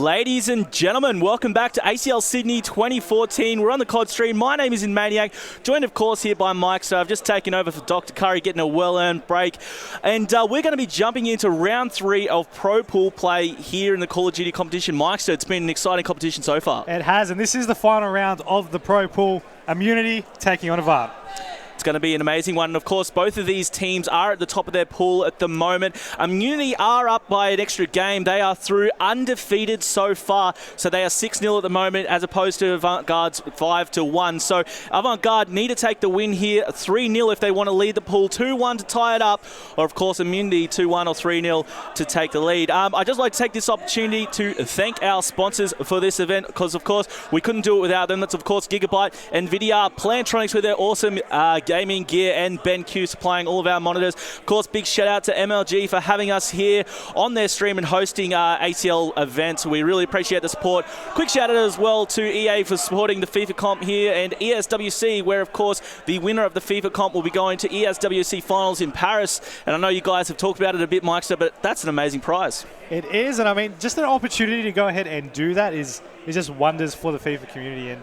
Ladies and gentlemen, welcome back to ACL Sydney 2014. We're on the CoD stream. My name is Maniac, joined of course here by Mike. So I've just taken over for Dr. Curry, getting a well-earned break. And we're going to be jumping into round 3 of Pro Pool play here in the Call of Duty competition. Mike, so it's been an exciting competition so far. It has, and this is the final round of the Pro Pool. Immunity taking on Avant. It's going to be an amazing one. And of course, both of these teams are at the top of their pool at the moment. Immunity are up by an extra game. They are through undefeated so far. So they are 6-0 at the moment as opposed to Avant-Garde's 5-1. So Avant-Garde need to take the win here. 3-0 if they want to lead the pool. 2-1 to tie it up. Or of course, Immunity 2-1 or 3-0 to take the lead. I'd just like to take this opportunity to thank our sponsors for this event because of course, we couldn't do it without them. That's of course Gigabyte, NVIDIA, Plantronics with their awesome gaming gear, and BenQ supplying all of our monitors. Of course, big shout out to MLG for having us here on their stream and hosting our ACL events. We really appreciate the support. Quick shout out as well to EA for supporting the FIFA comp here, and ESWC, where of course the winner of the FIFA comp will be going to ESWC finals in Paris. And I know you guys have talked about it a bit, Mike, but that's an amazing prize. It is, and I mean, just an opportunity to go ahead and do that is just wonders for the FIFA community, and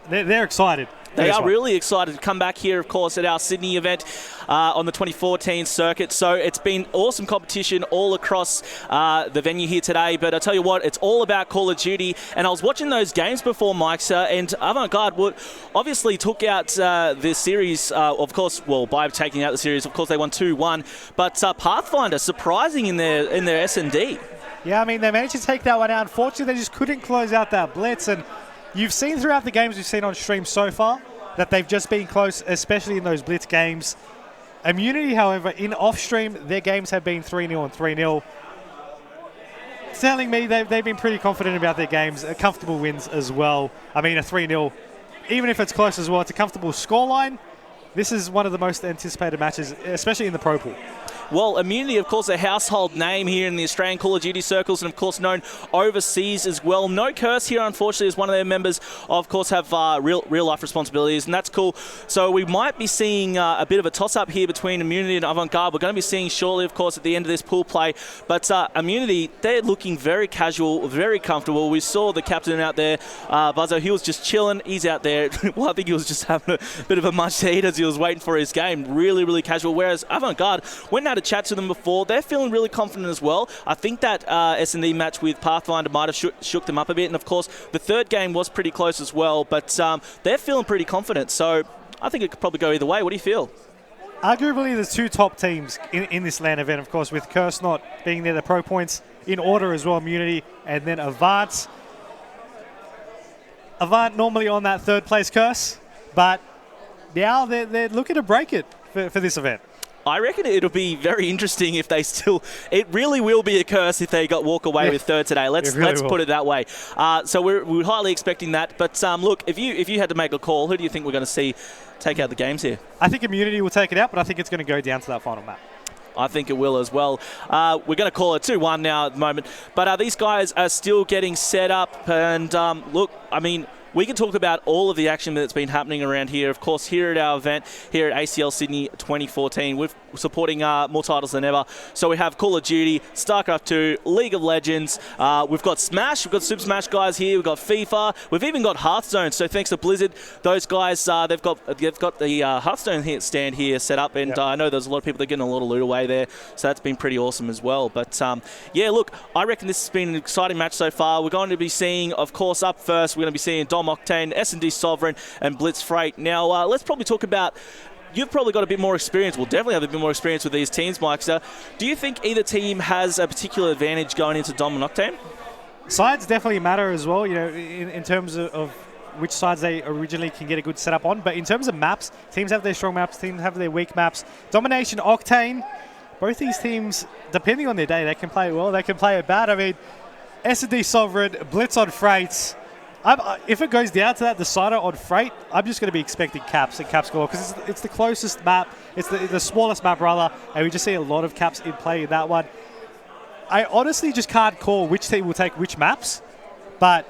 they're excited. They are really excited to come back here, of course, at our Sydney event on the 2014 circuit. So it's been awesome competition all across the venue here today. But I tell you what, it's all about Call of Duty. And I was watching those games before, Mike, and Avant-Garde obviously took out the series, of course, well, by taking out the series, of course, they won 2-1. But Pathfinder, surprising in their S&D. Yeah, I mean, they managed to take that one out. Unfortunately, they just couldn't close out that blitz. And you've seen throughout the games we've seen on stream so far that they've just been close, especially in those blitz games. Immunity, however, in off-stream, their games have been 3-0 and 3-0. Telling me they've been pretty confident about their games, comfortable wins as well. I mean, a 3-0, even if it's close as well, it's a comfortable scoreline. This is one of the most anticipated matches, especially in the Pro Pool. Well, Immunity, of course, a household name here in the Australian Call of Duty circles and, of course, known overseas as well. No Curse here, unfortunately, as one of their members, of course, have real-life responsibilities, and that's cool. So we might be seeing a bit of a toss-up here between Immunity and Avant-Garde. We're going to be seeing shortly, of course, at the end of this pool play. But Immunity, they're looking very casual, very comfortable. We saw the captain out there, Buzzo. He was just chilling. He's out there. Well, I think he was just having a bit of a munch to eat as he was waiting for his game. Really, really casual. Whereas Avant-Garde, when to chat to them before, they're feeling really confident as well. I think that S&D match with Pathfinder might have shook them up a bit, and of course the third game was pretty close as well, but they're feeling pretty confident, so I think it could probably go either way. What do you feel? Arguably the two top teams in this LAN event, of course, with Curse not being there, the pro points in order as well, Immunity, and then Avant. Avant normally on that third place Curse, but now they're looking to break it for this event. I reckon it'll be very interesting if they still... It really will be a curse if they walk away with third today. Let's put it that way. So we're highly expecting that. But look, if you had to make a call, who do you think we're going to see take out the games here? I think Immunity will take it out, but I think it's going to go down to that final map. I think it will as well. We're going to call it 2-1 now at the moment. But these guys are still getting set up. And look, I mean... We can talk about all of the action that's been happening around here. Of course, here at our event, here at ACL Sydney 2014, we're supporting more titles than ever. So we have Call of Duty, StarCraft 2, League of Legends. We've got Smash. We've got Super Smash guys here. We've got FIFA. We've even got Hearthstone. So thanks to Blizzard, those guys, they've got the Hearthstone stand here set up. And I know there's a lot of people that are getting a lot of loot away there. So that's been pretty awesome as well. But yeah, look, I reckon this has been an exciting match so far. We're going to be seeing, of course, up first, we're going to be seeing Dom Octane, S&D Sovereign, and Blitz Freight. Now, let's probably talk about... You've probably got a bit more experience. We'll definitely have a bit more experience with these teams, Mike. So do you think either team has a particular advantage going into Dom and Octane? Sides definitely matter as well, you know, in terms of which sides they originally can get a good setup on. But in terms of maps, teams have their strong maps, teams have their weak maps. Domination, Octane, both these teams, depending on their day, they can play it well, they can play it bad. I mean, S&D Sovereign, Blitz on Freights. If it goes down to that decider on Freight, I'm just going to be expecting caps and cap score because it's the closest map, it's the smallest map rather, and we just see a lot of caps in play in that one. I honestly just can't call which team will take which maps, but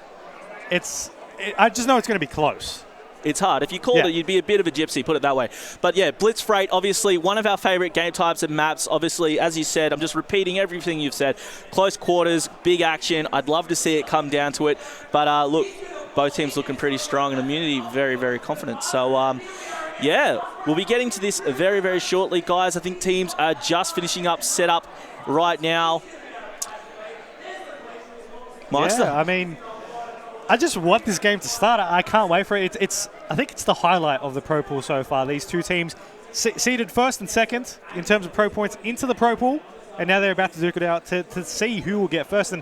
I just know it's going to be close. It's hard. If you called it, you'd be a bit of a gypsy, put it that way. But yeah, Blitz Freight, obviously one of our favourite game types and maps. Obviously, as you said, I'm just repeating everything you've said. Close quarters, big action. I'd love to see it come down to it. But look, both teams looking pretty strong and Immunity very, very confident. So, yeah, we'll be getting to this very, very shortly, guys. I think teams are just finishing up setup right now. Monster. Yeah, I mean, I just want this game to start. I can't wait for it. I think it's the highlight of the Pro Pool so far. These two teams seeded first and second in terms of Pro points into the Pro Pool, and now they're about to duke it out to see who will get first. And,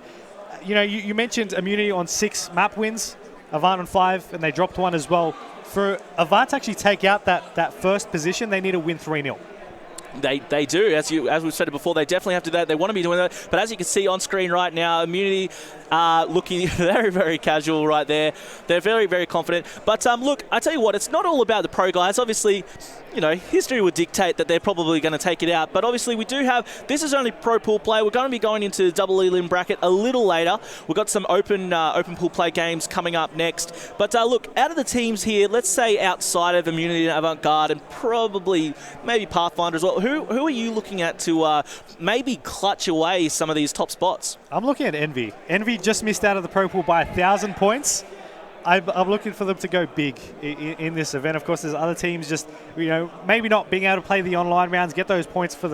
you mentioned Immunity on 6 map wins, Avant on 5, and they dropped 1 as well. For Avant to actually take out that first position, they need to win 3-0. They do, as we've said before, they definitely have to do that. They want to be doing that. But as you can see on screen right now, Immunity looking very, very casual right there. They're very, very confident. But look, I tell you what, it's not all about the pro guys. Obviously, history would dictate that they're probably going to take it out. But obviously, we do have, this is only pro pool play. We're going to be going into double elim bracket a little later. We've got some open pool play games coming up next. But look, out of the teams here, let's say outside of Immunity and Avant Garde and probably maybe Pathfinder as well, who are you looking at to maybe clutch away some of these top spots? I'm looking at Envy. Envy just missed out of the Pro Pool by 1,000 points. I'm looking for them to go big in this event. Of course, there's other teams just, maybe not being able to play the online rounds, get those points for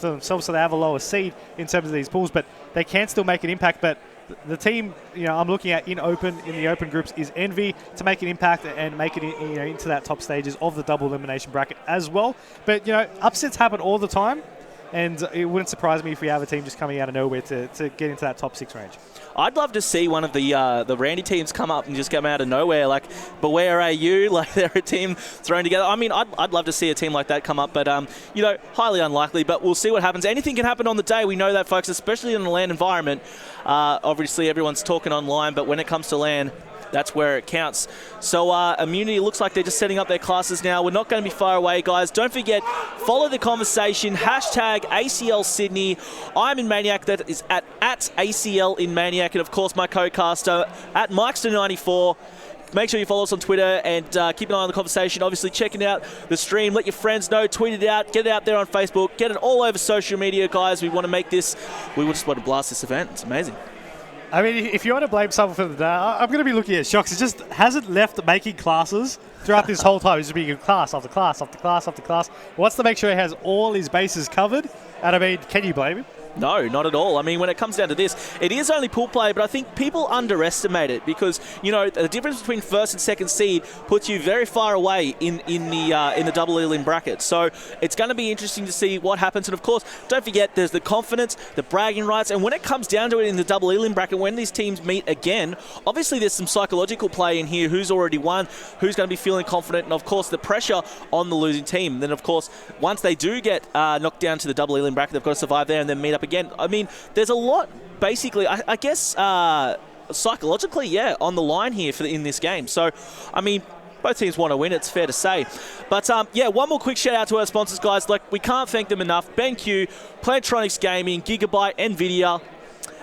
themselves so they have a lower seed in terms of these pools, but they can still make an impact. But the team, I'm looking at in the open groups is Envy to make an impact and make it into that top stages of the double elimination bracket as well. But, upsets happen all the time. And it wouldn't surprise me if we have a team just coming out of nowhere to get into that top 6 range. I'd love to see one of the Randy teams come up and just come out of nowhere, like Beware AU, like they're a team thrown together. I mean, I'd love to see a team like that come up, but highly unlikely. But we'll see what happens. Anything can happen on the day. We know that, folks, especially in the LAN environment. Obviously, everyone's talking online, but when it comes to LAN, that's where it counts. So Immunity looks like they're just setting up their classes now. We're not going to be far away, guys. Don't forget, follow the conversation. Hashtag ACL Sydney. I'm in Maniac. That is at ACL in Maniac. And, of course, my co-caster at Mikester94. Make sure you follow us on Twitter and keep an eye on the conversation. Obviously, checking out the stream. Let your friends know. Tweet it out. Get it out there on Facebook. Get it all over social media, guys. We want to make this. We just want to blast this event. It's amazing. I mean, if you want to blame someone for the day, I'm going to be looking at Shocks. It just hasn't left making classes throughout this whole time. He's just being class after class after class after class. Wants to make sure he has all his bases covered. And I mean, can you blame him? No, not at all. I mean, when it comes down to this, it is only pool play, but I think people underestimate it because, the difference between first and second seed puts you very far away in the double elim bracket. So it's going to be interesting to see what happens. And, of course, don't forget there's the confidence, the bragging rights, and when it comes down to it in the double elim bracket, when these teams meet again, obviously there's some psychological play in here. Who's already won, who's going to be feeling confident, and, of course, the pressure on the losing team. And then, of course, once they do get knocked down to the double elim bracket, they've got to survive there and then meet up again. I mean, there's a lot, basically, I guess, psychologically, on the line here in this game. So, I mean, both teams want to win, it's fair to say. But, one more quick shout-out to our sponsors, guys. Like, we can't thank them enough. BenQ, Plantronics Gaming, Gigabyte, NVIDIA.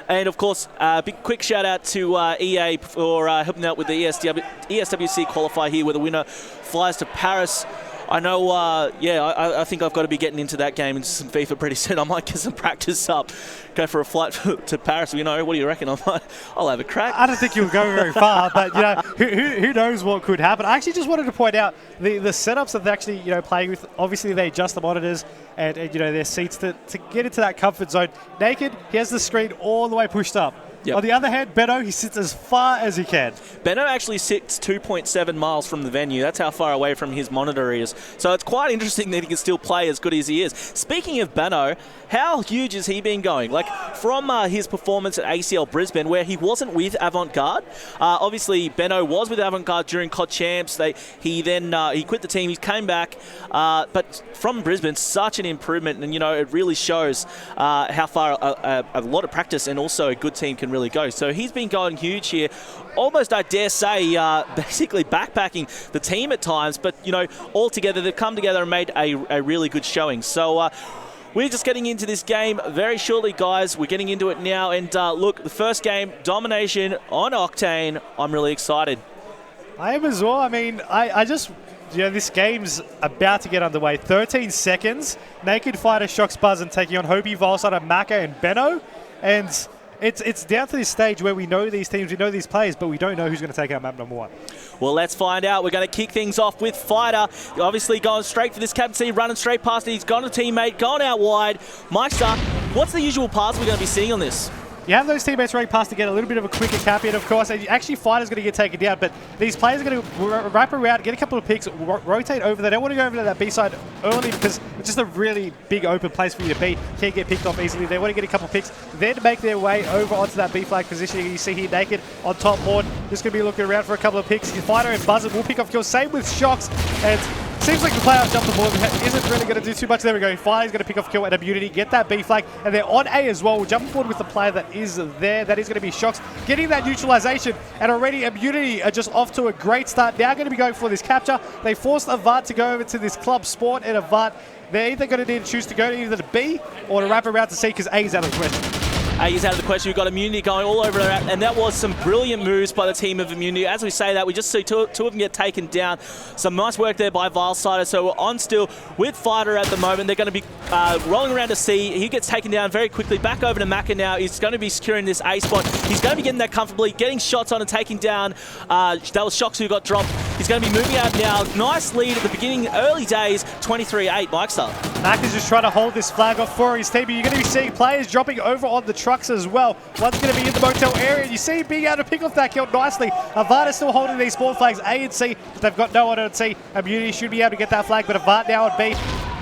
And, of course, big quick shout-out to EA for helping out with the ESWC qualifier here, where the winner flies to Paris. I know, I think I've got to be getting into that game into some FIFA pretty soon. I might get some practice up, go for a flight to Paris. What do you reckon? I'll have a crack. I don't think you'll go very far, but, who knows what could happen. I actually just wanted to point out the setups that they're actually, playing with. Obviously, they adjust the monitors and their seats to get into that comfort zone. Naked, he has the screen all the way pushed up. Yep. On the other hand, Benno, he sits as far as he can. Benno actually sits 2.7 miles from the venue. That's how far away from his monitor he is. So it's quite interesting that he can still play as good as he is. Speaking of Benno, how huge has he been going? Like, from his performance at ACL Brisbane, where he wasn't with Avant Garde. Obviously, Benno was with Avant Garde during CoD Champs. He quit the team. He came back. But from Brisbane, such an improvement. And, it really shows how far a lot of practice and also a good team can really go. So he's been going huge here. Almost, I dare say, basically backpacking the team at times. But, all together, they've come together and made a really good showing. So, we're just getting into this game very shortly, guys. We're getting into it now. And look, the first game, domination on Octane. I'm really excited. I am as well. I mean, I just, this game's about to get underway. 13 seconds. Naked Fighter, Shocks, Buzz, and taking on Hobie, Volsada, Maka, and Benno. And it's down to this stage where we know these teams, we know these players, but we don't know who's going to take out map number 1. Well, let's find out. We're going to kick things off with Fighter. Obviously going straight for this captaincy, running straight past it. He's got a teammate, going out wide. Meister, what's the usual paths we're going to be seeing on this? You have those teammates running past to get a little bit of a quicker cap in, of course. And actually, Fighter's going to get taken down, but these players are going to wrap around, get a couple of picks, rotate over. They don't want to go over to that B side early because it's just a really big open place for you to be. Can't get picked off easily. They want to get a couple of picks, then make their way over onto that B flag positioning. You see here Naked on top board. Just going to be looking around for a couple of picks. Fighter and Buzzer will pick off kills. Same with Shocks. And seems like the player on jump the board isn't really going to do too much. There we go. Fighter's going to pick off kill and Immunity, get that B flag, and they're on A as well. We'll jump forward with the player that is there. That is going to be Shocks, getting that neutralization, and already Immunity are just off to a great start. Now going to be going for this capture. They forced Avant to go over to this club sport, and Avant, they're either going to need to choose to go to either to B or to wrap around to C because A is out of the question. He's out of the question. We've got Immunity going all over that, and that was some brilliant moves by the team of Immunity. As we say that, we just see two of them get taken down. Some nice work there by Vilesider. So we're on still with Fighter at the moment. They're going to be rolling around to C. He gets taken down very quickly. Back over to Maka now. He's going to be securing this A spot. He's going to be getting that comfortably, getting shots on and taking down. That was Shocks who got dropped. He's going to be moving out now. Nice lead at the beginning, early days, 23-8. Meister. Maka's just trying to hold this flag off for his team. You're going to be seeing players dropping over on the trucks as well. One's going to be in the motel area. You see him being able to pick off that kill nicely. Avant is still holding these spawn flags A and C, but they've got no one on C. Immunity should be able to get that flag, but Avant now on B.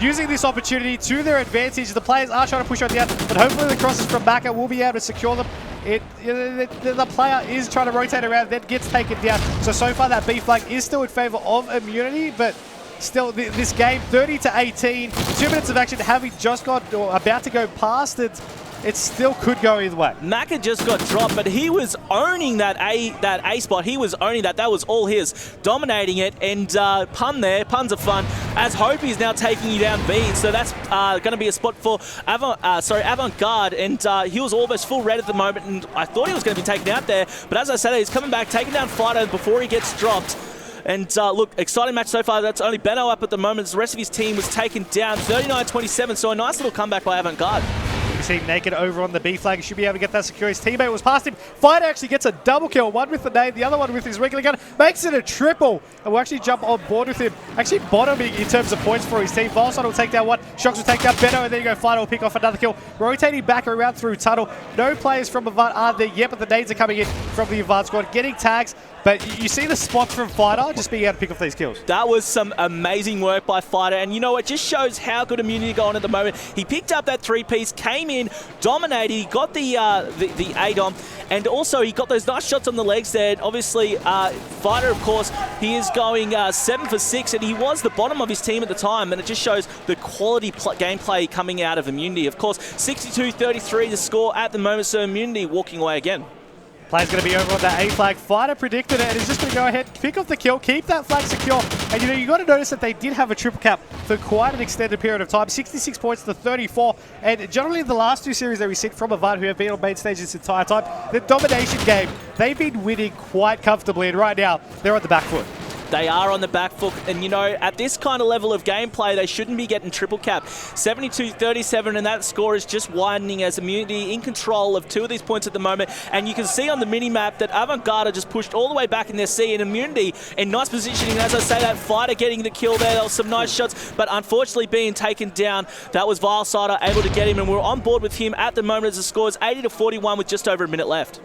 Using this opportunity to their advantage. The players are trying to push on down, but hopefully the crosses from Maka will be able to secure them. The player is trying to rotate around, then gets taken down. So far that B flag is still in favor of Immunity, but still this game 30-18, 2 minutes of action, having just got or about to go past it. It still could go either way. Maka just got dropped, but he was owning that A spot. He was owning that. That was all his, dominating it. And pun there, puns are fun. As Hobie is now taking you down B, so that's going to be a spot for Avant Garde, and he was almost full red at the moment, and I thought he was going to be taken out there. But as I said, he's coming back, taking down Fighter before he gets dropped. And look, exciting match so far. That's only Benno up at the moment. The rest of his team was taken down 39-27, so a nice little comeback by Avant Garde. See Naked over on the B flag. He should be able to get that secure. His teammate was past him. Fighter actually gets a double kill. One with the nade, the other one with his regular gun. Makes it a triple. And we'll actually jump on board with him. Actually bottoming in terms of points for his team. Volside will take down one. Shocks will take down Benno. And then you go Fighter will pick off another kill. Rotating back around through tunnel. No players from Avant are there yet, but the nades are coming in from the Avant squad. Getting tags. But you see the spots from Fighter just being able to pick off these kills. That was some amazing work by Fighter. And you know, it just shows how good Immunity going at the moment. He picked up that 3-piece, came in, dominated. He got the ADOM, and also he got those nice shots on the legs there. And obviously, Fighter, of course, he is going 7 for 6, and he was the bottom of his team at the time. And it just shows the quality gameplay coming out of Immunity. Of course, 62-33 the score at the moment, so Immunity walking away again. Player's going to be over on that A flag. Fighter predicted it and is just going to go ahead, pick off the kill, keep that flag secure. And you know, you got to notice that they did have a triple cap for quite an extended period of time. 66 points to 34. And generally in the last 2 series that we see from Avant, who have been on main stage this entire time, the domination game, they've been winning quite comfortably. And right now, they're on the back foot. They are on the back foot, and you know, at this kind of level of gameplay, they shouldn't be getting triple cap. 72-37, and that score is just widening as Immunity in control of 2 of these points at the moment. And you can see on the mini-map that Avant Garde just pushed all the way back in their C, and Immunity in nice positioning. As I say, that Fighter getting the kill there. There was some nice shots, but unfortunately being taken down. That was Vilesider able to get him, and we're on board with him at the moment as the score is 80-41 with just over a minute left.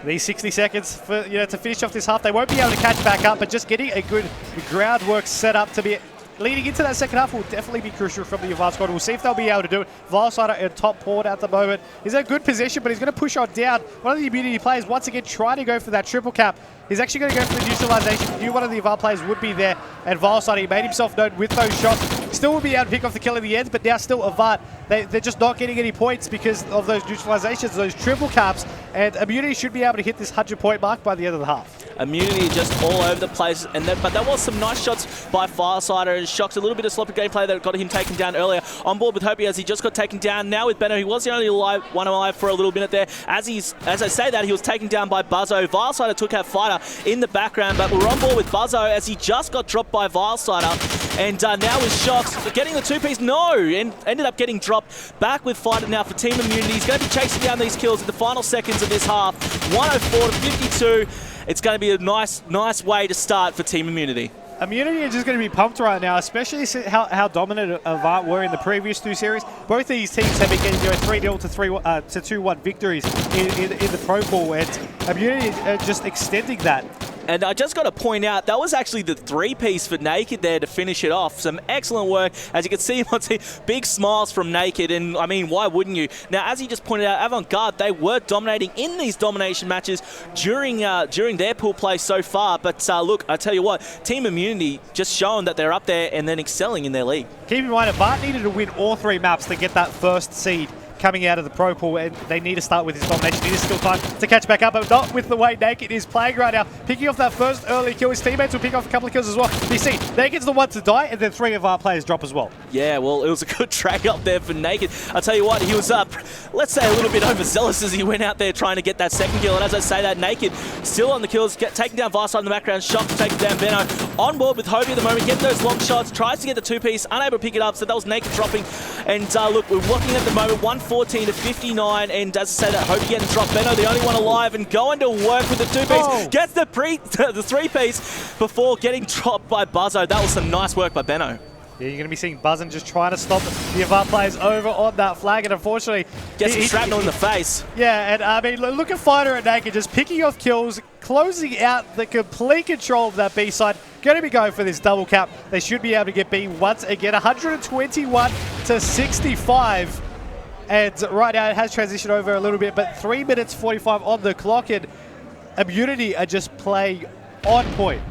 These 60 seconds for, to finish off this half, they won't be able to catch back up, but just getting a good groundwork set up to be leading into that second half will definitely be crucial from the Avant squad. We'll see if they'll be able to do it. Vilesider in top port at the moment. He's in a good position, but he's going to push on down. One of the Immunity players once again trying to go for that triple cap. He's actually going to go for the neutralization. Knew one of the Avant players would be there, and Vilesider, he made himself known with those shots. Still will be able to pick off the kill in the end, but now still Avant. They're just not getting any points because of those neutralizations, those triple caps. And Immunity should be able to hit this 100-point mark by the end of the half. Immunity just all over the place, but that was some nice shots by Firesider, and Shock's a little bit of sloppy gameplay that got him taken down earlier. On board with Hopi as he just got taken down. Now with Benno, he was the only one alive for a little minute there. As I say that, he was taken down by Buzzo. Firesider took out Fighter in the background, but we're on board with Buzzo as he just got dropped by Firesider. And now with Shocks getting the two-piece, and ended up getting dropped. Back with Fighter now for Team Immunity. He's going to be chasing down these kills in the final seconds of this half. 104 to 52. It's going to be a nice way to start for Team Immunity. Immunity are just going to be pumped right now, especially how dominant Avant were in the previous two series. Both these teams have been getting 3-0 to 2-1 victories in the Pro Pool, and Immunity are just extending that. And I just got to point out, that was actually the three-piece for Naked there to finish it off. Some excellent work. As you can see, big smiles from Naked, and I mean, why wouldn't you? Now, as he just pointed out, Avant Garde, they were dominating in these domination matches during their pool play so far. But look, I tell you what, Team Immunity just showing that they're up there and then excelling in their league. Keep in mind, Avant needed to win all 3 maps to get that first seed coming out of the Pro Pool, and they need to start with his domination. It is still time to catch back up, but not with the way Naked is playing right now. Picking off that first early kill. His teammates will pick off a couple of kills as well. You see, Naked's the one to die, and then 3 of our players drop as well. Yeah, well, it was a good track up there for Naked. I'll tell you what, he was up, let's say, a little bit overzealous as he went out there trying to get that second kill. And as I say that, Naked still on the kills, taking down Varside in the background, Shock taking down Benno. On board with Hobie at the moment, getting those long shots, tries to get the two-piece, unable to pick it up, so that was Naked dropping. And look, we're looking at the moment, 114 to 59, and as I say that, Hobie getting dropped. Benno, the only one alive, and going to work with the two-piece, gets the three-piece before getting dropped by Buzzo. That was some nice work by Benno. Yeah, you're going to be seeing Buzzin just trying to stop the Avant players over on that flag, and unfortunately... Gets some shrapnel in the face. Yeah, and I mean, look at Fighter and Naked just picking off kills, closing out the complete control of that B side. Going to be going for this double cap. They should be able to get B once again, 121 to 65. And right now it has transitioned over a little bit, but 3 minutes 45 on the clock, and Immunity are just playing on point.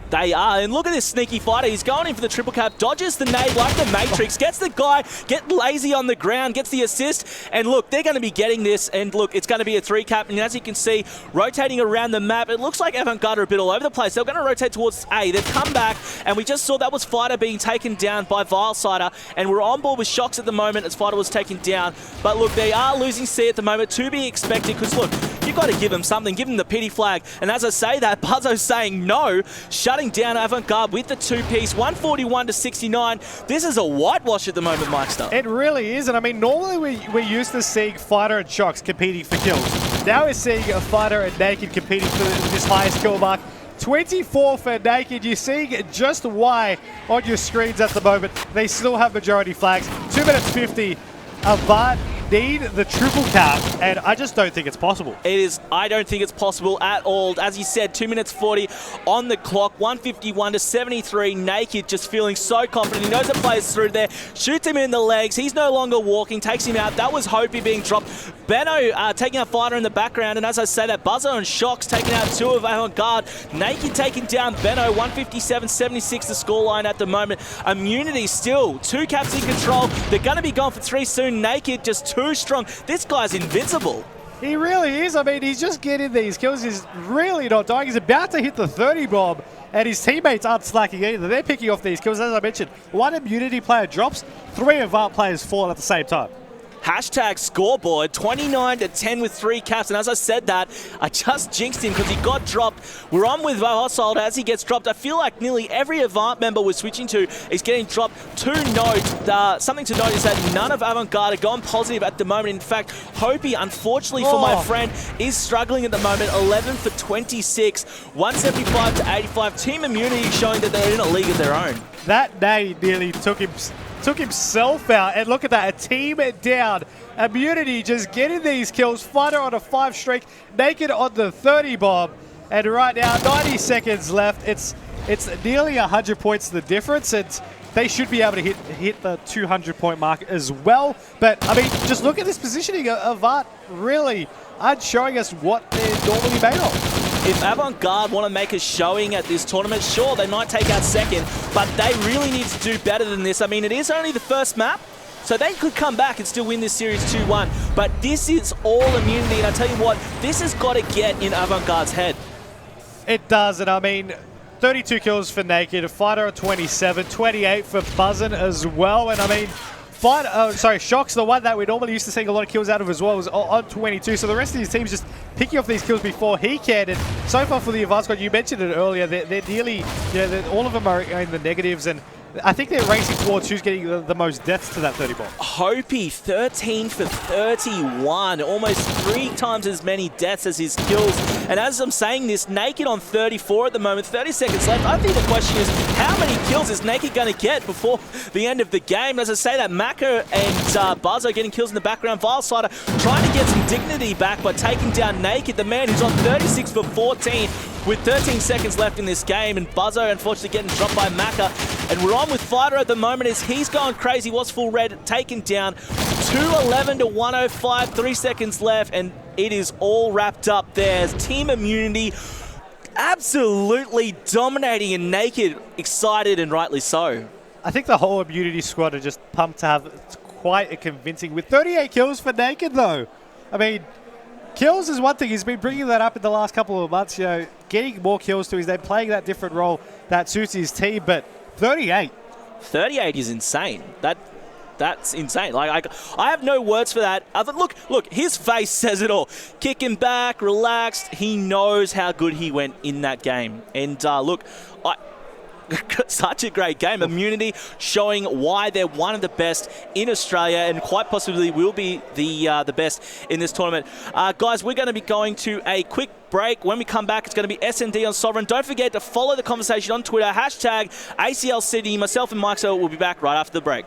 They are, and look at this sneaky fighter. He's going in for the triple cap, dodges the nade like the Matrix, gets the guy, get lazy on the ground, gets the assist, and look, they're going to be getting this, and look, it's going to be a 3 cap, and as you can see, rotating around the map, it looks like Avant Garde are a bit all over the place. They're going to rotate towards A. They've come back, and we just saw that was Fighter being taken down by Vilesider, and we're on board with Shocks at the moment as Fighter was taken down, but look, they are losing C at the moment, to be expected, because look, you've got to give them something, give them the pity flag, and as I say that, Buzzo's saying no, shutting down Avant Garde with the two-piece, 141 to 69. This is a whitewash at the moment, Mikester. It really is, and I mean, normally we're used to seeing Fighter and Shocks competing for kills. Now we're seeing a Fighter and Naked competing for this highest kill mark. 24 for Naked. You're seeing just why on your screens at the moment. They still have majority flags. 2 minutes 50. Avant need the triple cap, and I just don't think it's possible. It is. I don't think it's possible at all. As you said, 2 minutes 40 on the clock, 151 to 73. Naked just feeling so confident. He knows the player's through there, shoots him in the legs. He's no longer walking, takes him out. That was Hopi being dropped. Benno taking out Fighter in the background, and as I say that, Buzzo and Shocks taking out 2 of Avant Garde. Naked taking down Benno, 157-76 the scoreline at the moment. Immunity still 2 caps in control. They're going to be gone for 3 soon. Naked just too strong. This guy's invincible. He really is. I mean, he's just getting these kills. He's really not dying. He's about to hit the 30 bomb, and his teammates aren't slacking either. They're picking off these kills. As I mentioned, 1 Immunity player drops, 3 Avant players fall at the same time. Hashtag scoreboard, 29 to 10 with 3 caps. And as I said that, I just jinxed him because he got dropped. We're on with Vahosold as he gets dropped. I feel like nearly every Avant member we're switching to is getting dropped. To note, something to note is that none of Avant Garde are gone positive at the moment. In fact, Hopi, unfortunately for my friend, is struggling at the moment. 11 for 26, 175 to 85. Team Immunity showing that they're in a league of their own. That nade nearly took himself out, and look at that, a team down. Immunity just getting these kills. Fighter on a 5 streak, Naked on the 30 bomb, and right now 90 seconds left. It's nearly 100 points the difference, and they should be able to hit the 200-point mark as well. But I mean, just look at this positioning. Avant really aren't showing us what they're normally made of. If Avant Garde want to make a showing at this tournament, sure, they might take out second, but they really need to do better than this. I mean, it is only the first map, So they could come back and still win this series 2-1. But this is all immunity, and I tell you what, this has got to get in Avant-Garde's head. It does, and I mean, 32 kills for Naked, Fighter at 27, 28 for Buzzin as well, and I mean, Shock's the one that we normally used to seeing a lot of kills out of as well, was on 22, so the rest of these teams just picking off these kills before he cared, and so far for the Avant squad, you mentioned it earlier, they're nearly, all of them are in the negatives, and I think they're racing towards who's getting the most deaths to that 30 ball. Hopi, 13 for 31, almost 3 times as many deaths as his kills. And as I'm saying this, Naked on 34 at the moment, 30 seconds left. I think the question is, how many kills is Naked going to get before the end of the game? As I say that, Mako and Buzzo getting kills in the background. Vilesider trying to get some dignity back by taking down Naked, the man who's on 36 for 14 with 13 seconds left in this game. And Buzzo, unfortunately, getting dropped by Maka. And we're on with Fighter at the moment as he's going crazy. Was full red, taken down. 211 to 105, 3 seconds left, and it is all wrapped up there. As Team Immunity absolutely dominating, and Naked excited, and rightly so. I think the whole Immunity squad are just pumped to have quite a convincing, with 38 kills for Naked though. I mean, kills is one thing. He's been bringing that up in the last couple of months, getting more kills to his name, playing that different role that suits his team, but 38. 38 is insane. That's insane. Like I have no words for that. Look, his face says it all. Kicking back, relaxed. He knows how good he went in that game. And such a great game. Immunity showing why they're one of the best in Australia and quite possibly will be the best in this tournament. Guys, we're going to be going to a quick break. When we come back, it's going to be SND on Sovereign. Don't forget to follow the conversation on Twitter, #ACL Sydney. Myself and Mike will be back right after the break.